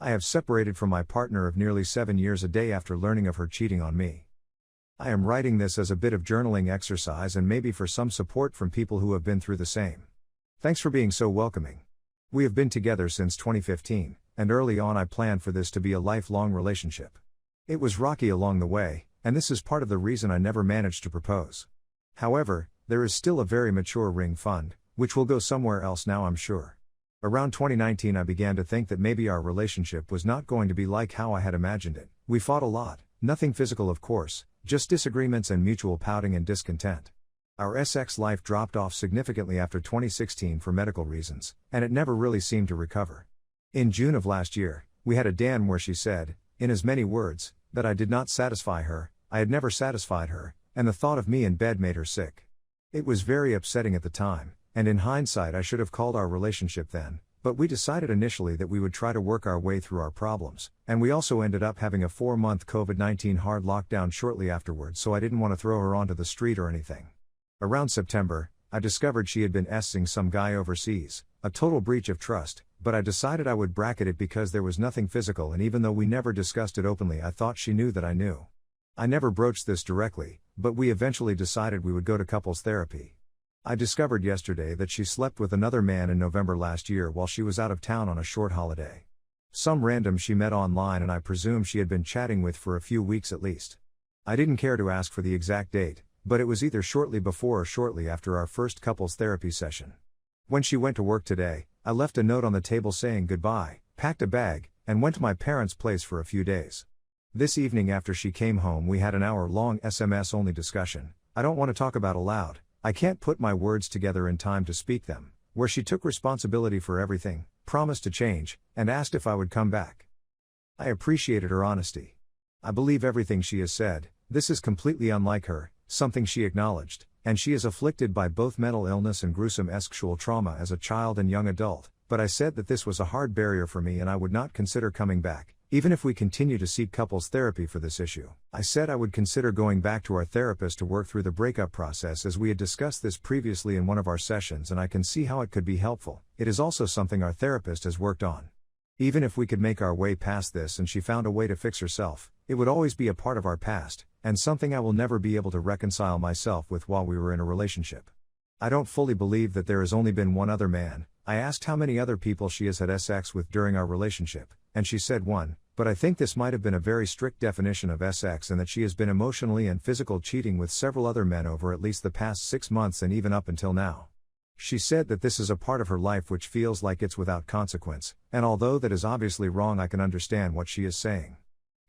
I have separated from my partner of nearly 7 years a day after learning of her cheating on me. I am writing this as a bit of journaling exercise and maybe for some support from people who have been through the same. Thanks for being so welcoming. We have been together since 2015, and early on I planned for this to be a lifelong relationship. It was rocky along the way, and this is part of the reason I never managed to propose. However, there is still a very mature ring fund, which will go somewhere else now I'm sure. Around 2019 I began to think that maybe our relationship was not going to be like how I had imagined it. We fought a lot, nothing physical of course, just disagreements and mutual pouting and discontent. Our sex life dropped off significantly after 2016 for medical reasons, and it never really seemed to recover. In June of last year, we had a Dan where she said, in as many words, that I did not satisfy her, I had never satisfied her, and the thought of me in bed made her sick. It was very upsetting at the time, and in hindsight I should have called our relationship then, but we decided initially that we would try to work our way through our problems, and we also ended up having a 4-month COVID-19 hard lockdown shortly afterwards, so I didn't want to throw her onto the street or anything. Around September, I discovered she had been s-ing some guy overseas, a total breach of trust, but I decided I would bracket it because there was nothing physical, and even though we never discussed it openly I thought she knew that I knew. I never broached this directly, but we eventually decided we would go to couples therapy. I discovered yesterday that she slept with another man in November last year while she was out of town on a short holiday. Some random she met online and I presume she had been chatting with for a few weeks at least. I didn't care to ask for the exact date, but it was either shortly before or shortly after our first couples therapy session. When she went to work today, I left a note on the table saying goodbye, packed a bag, and went to my parents' place for a few days. This evening after she came home we had an hour-long SMS-only discussion, I don't want to talk about aloud, I can't put my words together in time to speak them, where she took responsibility for everything, promised to change, and asked if I would come back. I appreciated her honesty. I believe everything she has said, this is completely unlike her, something she acknowledged, and she is afflicted by both mental illness and gruesome sexual trauma as a child and young adult, but I said that this was a hard barrier for me and I would not consider coming back, even if we continue to seek couples therapy for this issue. I said I would consider going back to our therapist to work through the breakup process as we had discussed this previously in one of our sessions and I can see how it could be helpful. It is also something our therapist has worked on. Even if we could make our way past this and she found a way to fix herself, it would always be a part of our past, and something I will never be able to reconcile myself with while we were in a relationship. I don't fully believe that there has only been one other man. I asked how many other people she has had sex with during our relationship, and she said one, but I think this might have been a very strict definition of sex and that she has been emotionally and physical cheating with several other men over at least the past 6 months and even up until now. She said that this is a part of her life which feels like it's without consequence, and although that is obviously wrong I can understand what she is saying.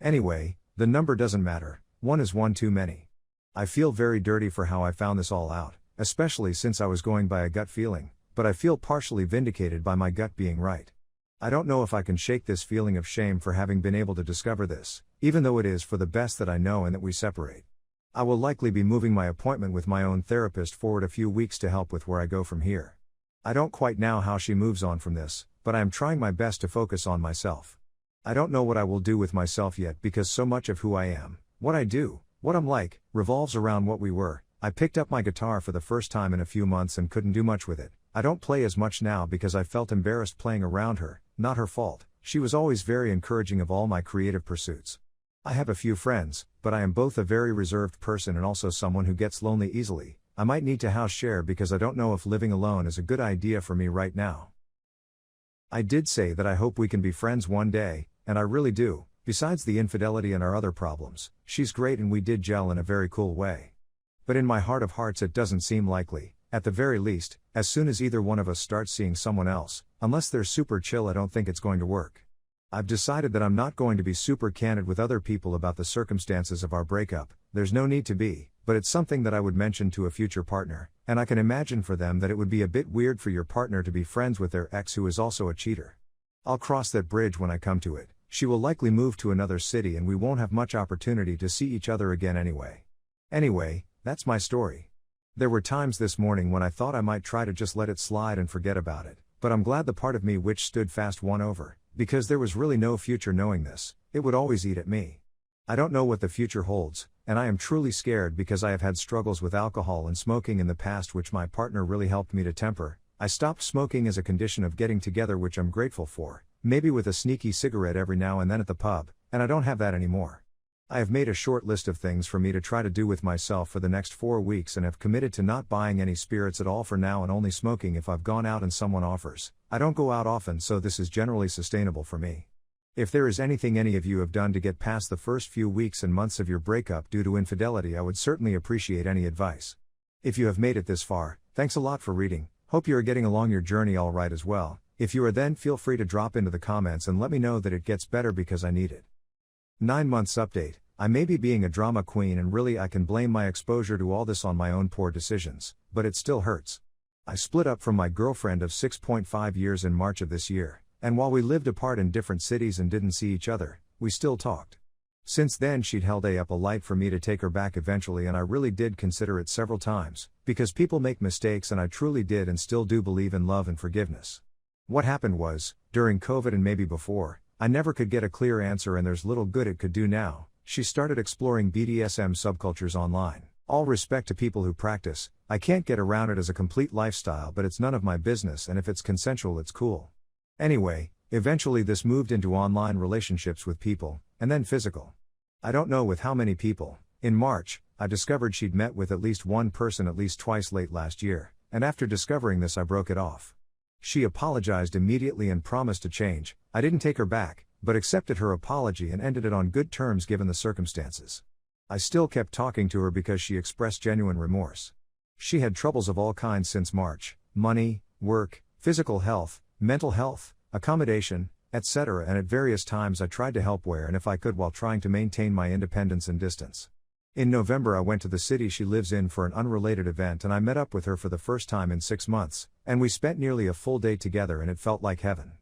Anyway, the number doesn't matter, one is one too many. I feel very dirty for how I found this all out, especially since I was going by a gut feeling, but I feel partially vindicated by my gut being right. I don't know if I can shake this feeling of shame for having been able to discover this, even though it is for the best that I know and that we separate. I will likely be moving my appointment with my own therapist forward a few weeks to help with where I go from here. I don't quite know how she moves on from this, but I am trying my best to focus on myself. I don't know what I will do with myself yet because so much of who I am, what I do, what I'm like, revolves around what we were. I picked up my guitar for the first time in a few months and couldn't do much with it. I don't play as much now because I felt embarrassed playing around her, not her fault. She was always very encouraging of all my creative pursuits. I have a few friends, but I am both a very reserved person and also someone who gets lonely easily. I might need to house share because I don't know if living alone is a good idea for me right now. I did say that I hope we can be friends one day, and I really do. Besides the infidelity and our other problems, she's great and we did gel in a very cool way. But in my heart of hearts it doesn't seem likely, at the very least, as soon as either one of us starts seeing someone else, unless they're super chill I don't think it's going to work. I've decided that I'm not going to be super candid with other people about the circumstances of our breakup, there's no need to be, but it's something that I would mention to a future partner, and I can imagine for them that it would be a bit weird for your partner to be friends with their ex who is also a cheater. I'll cross that bridge when I come to it. She will likely move to another city and we won't have much opportunity to see each other again anyway. Anyway, that's my story. There were times this morning when I thought I might try to just let it slide and forget about it, but I'm glad the part of me which stood fast won over, because there was really no future knowing this, it would always eat at me. I don't know what the future holds, and I am truly scared because I have had struggles with alcohol and smoking in the past which my partner really helped me to temper. I stopped smoking as a condition of getting together which I'm grateful for, maybe with a sneaky cigarette every now and then at the pub, and I don't have that anymore. I have made a short list of things for me to try to do with myself for the next 4 weeks and have committed to not buying any spirits at all for now and only smoking if I've gone out and someone offers. I don't go out often, so this is generally sustainable for me. If there is anything any of you have done to get past the first few weeks and months of your breakup due to infidelity, I would certainly appreciate any advice. If you have made it this far, thanks a lot for reading. Hope you are getting along your journey all right as well. If you are, then feel free to drop into the comments and let me know that it gets better because I need it. 9 months update. I may be being a drama queen and really I can blame my exposure to all this on my own poor decisions, but it still hurts. I split up from my girlfriend of 6.5 years in March of this year, and while we lived apart in different cities and didn't see each other, we still talked. Since then she'd held up a light for me to take her back eventually, and I really did consider it several times, because people make mistakes and I truly did and still do believe in love and forgiveness. What happened was, during COVID and maybe before, I never could get a clear answer and there's little good it could do now. She started exploring BDSM subcultures online. All respect to people who practice, I can't get around it as a complete lifestyle, but it's none of my business, and if it's consensual it's cool. Anyway, eventually this moved into online relationships with people, and then physical. I don't know with how many people. In March, I discovered she'd met with at least one person at least twice late last year, and after discovering this I broke it off. She apologized immediately and promised to change. I didn't take her back, but accepted her apology and ended it on good terms given the circumstances. I still kept talking to her because she expressed genuine remorse. She had troubles of all kinds since March: money, work, physical health, mental health, accommodation, etc., and at various times I tried to help where and if I could while trying to maintain my independence and distance. In November I went to the city she lives in for an unrelated event and I met up with her for the first time in 6 months, and we spent nearly a full day together and it felt like heaven.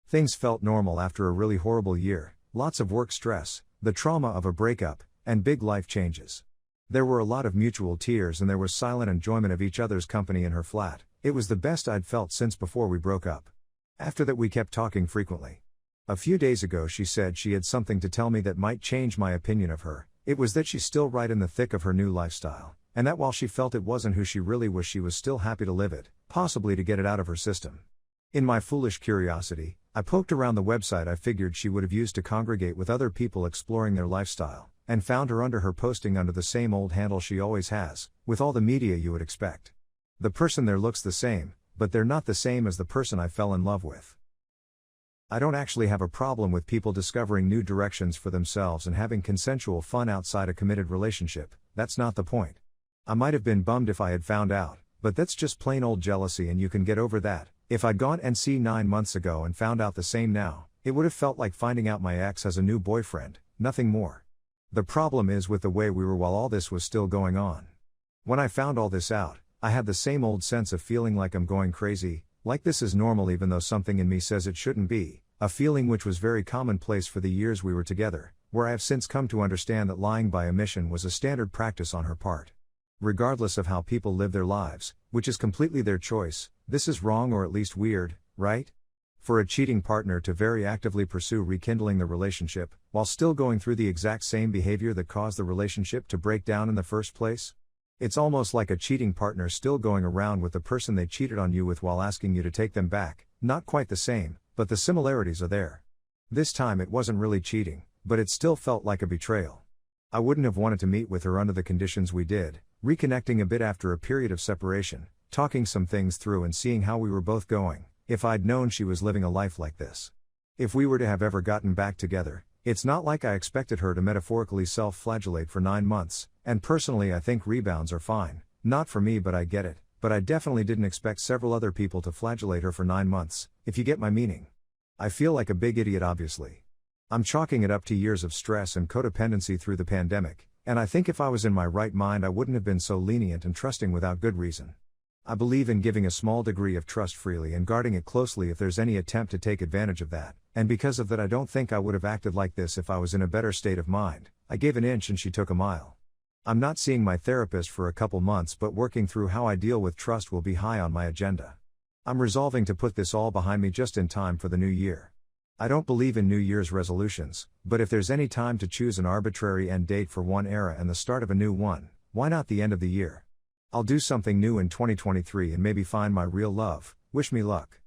Things felt normal after a really horrible year, lots of work stress, the trauma of a breakup, and big life changes. There were a lot of mutual tears and there was silent enjoyment of each other's company in her flat. It was the best I'd felt since before we broke up. After that we kept talking frequently. A few days ago she said she had something to tell me that might change my opinion of her. It was that she's still right in the thick of her new lifestyle, and that while she felt it wasn't who she really was, she was still happy to live it, possibly to get it out of her system. In my foolish curiosity, I poked around the website I figured she would have used to congregate with other people exploring their lifestyle, and found her under her posting under the same old handle she always has, with all the media you would expect. The person there looks the same, but they're not the same as the person I fell in love with. I don't actually have a problem with people discovering new directions for themselves and having consensual fun outside a committed relationship. That's not the point. I might have been bummed if I had found out, but that's just plain old jealousy and you can get over that. If I'd gone NC 9 months ago and found out the same now, it would have felt like finding out my ex has a new boyfriend, nothing more. The problem is with the way we were while all this was still going on. When I found all this out, I had the same old sense of feeling like I'm going crazy, like this is normal even though something in me says it shouldn't be, a feeling which was very commonplace for the years we were together, where I have since come to understand that lying by omission was a standard practice on her part. Regardless of how people live their lives, which is completely their choice, this is wrong or at least weird, right? For a cheating partner to very actively pursue rekindling the relationship, while still going through the exact same behavior that caused the relationship to break down in the first place? It's almost like a cheating partner still going around with the person they cheated on you with while asking you to take them back. Not quite the same, but the similarities are there. This time it wasn't really cheating, but it still felt like a betrayal. I wouldn't have wanted to meet with her under the conditions we did, reconnecting a bit after a period of separation, talking some things through and seeing how we were both going, if I'd known she was living a life like this. If we were to have ever gotten back together, it's not like I expected her to metaphorically self-flagellate for 9 months, and personally I think rebounds are fine, not for me but I get it, but I definitely didn't expect several other people to flagellate her for 9 months, if you get my meaning. I feel like a big idiot obviously. I'm chalking it up to years of stress and codependency through the pandemic, and I think if I was in my right mind I wouldn't have been so lenient and trusting without good reason. I believe in giving a small degree of trust freely and guarding it closely if there's any attempt to take advantage of that, and because of that I don't think I would have acted like this if I was in a better state of mind. I gave an inch and she took a mile. I'm not seeing my therapist for a couple months, but working through how I deal with trust will be high on my agenda. I'm resolving to put this all behind me just in time for the new year. I don't believe in New Year's resolutions, but if there's any time to choose an arbitrary end date for one era and the start of a new one, why not the end of the year? I'll do something new in 2023 and maybe find my real love. Wish me luck.